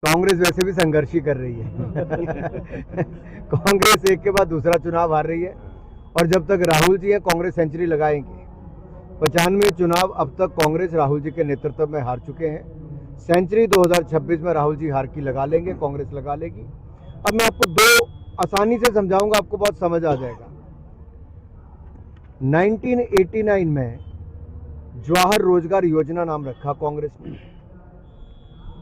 कांग्रेस वैसे भी संघर्ष ही कर रही है। कांग्रेस एक के बाद दूसरा चुनाव हार रही है और जब तक राहुल जी है कांग्रेस सेंचुरी लगाएंगे। 95 चुनाव अब तक कांग्रेस राहुल जी के नेतृत्व में हार चुके हैं। सेंचुरी 2026 में राहुल जी हार की लगा लेंगे, कांग्रेस लगा लेगी। अब मैं आपको दो आसानी से समझाऊंगा, आपको बहुत समझ आ जाएगा। 1989 में जवाहर रोजगार योजना नाम रखा कांग्रेस ने,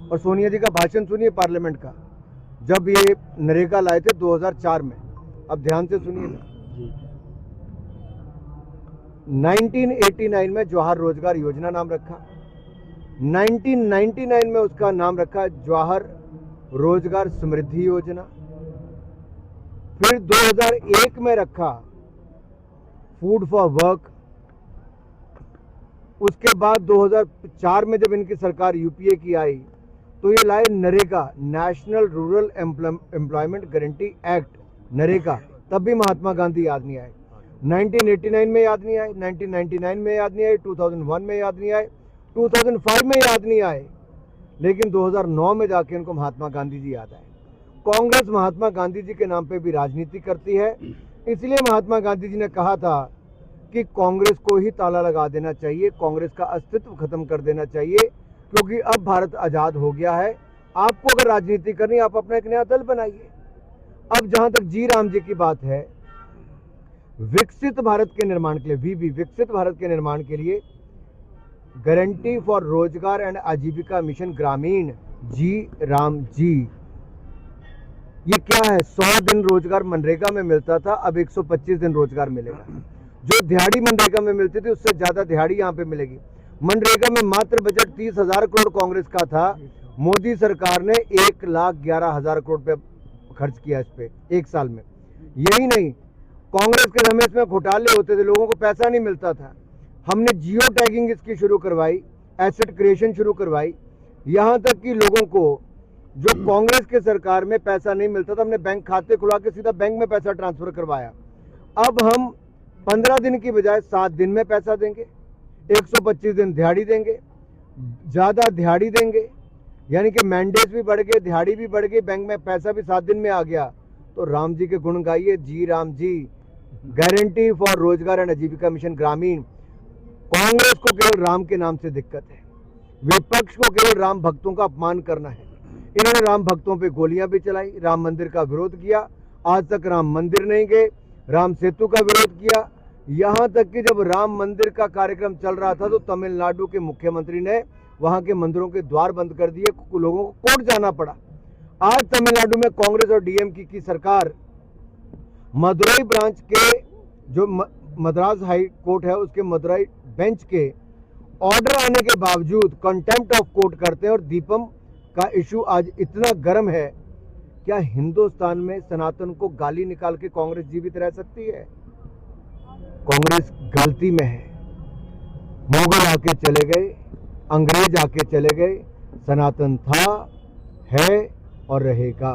और सोनिया जी का भाषण सुनिए पार्लियामेंट का, जब ये नरेगा लाए थे 2004 में। अब ध्यान से सुनिएगा। 1989 में जवाहर रोजगार योजना नाम रखा, 1999 में उसका नाम रखा जवाहर रोजगार समृद्धि योजना, फिर 2001 में रखा फूड फॉर वर्क। उसके बाद 2004 में जब इनकी सरकार यूपीए की आई तो ये लाए NREGA, national rural employment guarantee act, NREGA. तब भी महात्मा गांधी याद नहीं आए। 1989 में याद नहीं आए, 1999 में याद नहीं आए, 2001 में याद नहीं आए, 2005 में याद नहीं आए, लेकिन 2009 में जाके इनको महात्मा गांधी जी याद आए। कांग्रेस महात्मा गांधी जी के नाम पे भी राजनीति करती है। इसलिए महात्मा गांधी जी ने कहा था कि कांग्रेस को ही ताला लगा देना चाहिए, कांग्रेस का अस्तित्व खत्म कर देना चाहिए, क्योंकि अब भारत आजाद हो गया है। आपको अगर राजनीति करनी है, आप अपना एक नया दल बनाइए। अब जहां तक जी राम जी की बात है, विकसित भारत के निर्माण के लिए, वीबी, विकसित भारत के निर्माण के लिए गारंटी फॉर रोजगार एंड आजीविका मिशन ग्रामीण, जी राम जी, ये क्या है? 100 दिन रोजगार मनरेगा में मिलता था, अब 125 दिन रोजगार मिलेगा। जो दिहाड़ी मनरेगा में मिलती थी उससे ज्यादा दिहाड़ी यहाँ पे मिलेगी। मनरेगा में मात्र बजट 30,000 करोड़ कांग्रेस का था, मोदी सरकार ने 1,11,000 करोड़ पे खर्च किया इस पे एक साल में। यही नहीं, कांग्रेस के समय इसमें घोटाले होते थे, लोगों को पैसा नहीं मिलता था। हमने जियो टैगिंग इसकी शुरू करवाई, एसेट क्रिएशन शुरू करवाई, यहाँ तक कि लोगों को जो कांग्रेस के सरकार में पैसा नहीं मिलता था, हमने बैंक खाते खुला के सीधा बैंक में पैसा ट्रांसफर करवाया। अब हम 15 दिन की बजाय 7 दिन में पैसा देंगे, 125 दिन दिहाड़ी देंगे, ज्यादा दिहाड़ी देंगे, यानी कि मैंडेट भी बढ़ गए, दिहाड़ी भी बढ़ गई, बैंक में पैसा भी 7 दिन में आ गया। तो राम जी के गुण गाइए, जी राम जी। गारंटी फॉर रोजगार एंड आजीविका मिशन ग्रामीण। कांग्रेस को केवल राम के नाम से दिक्कत है, विपक्ष को केवल राम भक्तों का अपमान करना है। इन्होंने राम भक्तों पे गोलियां भी चलाई, राम मंदिर का विरोध किया, आज तक राम मंदिर नहीं गए, राम सेतु का विरोध किया। यहां तक कि जब राम मंदिर का कार्यक्रम चल रहा था तो तमिलनाडु के मुख्यमंत्री ने वहां के मंदिरों के द्वार बंद कर दिए, लोगों को कोर्ट जाना पड़ा। आज तमिलनाडु में कांग्रेस और डीएमके की सरकार मदुरई ब्रांच के, जो मद्रास हाई कोर्ट है उसके मदुरई बेंच के ऑर्डर आने के बावजूद कंटेम्प्ट ऑफ कोर्ट करते हैं। और दीपम का इशू आज इतना गर्म है, क्या हिंदुस्तान में सनातन को गाली निकाल के कांग्रेस जीवित रह सकती है? कांग्रेस गलती में है। मुगल आके चले गए, अंग्रेज आके चले गए, सनातन था, है और रहेगा।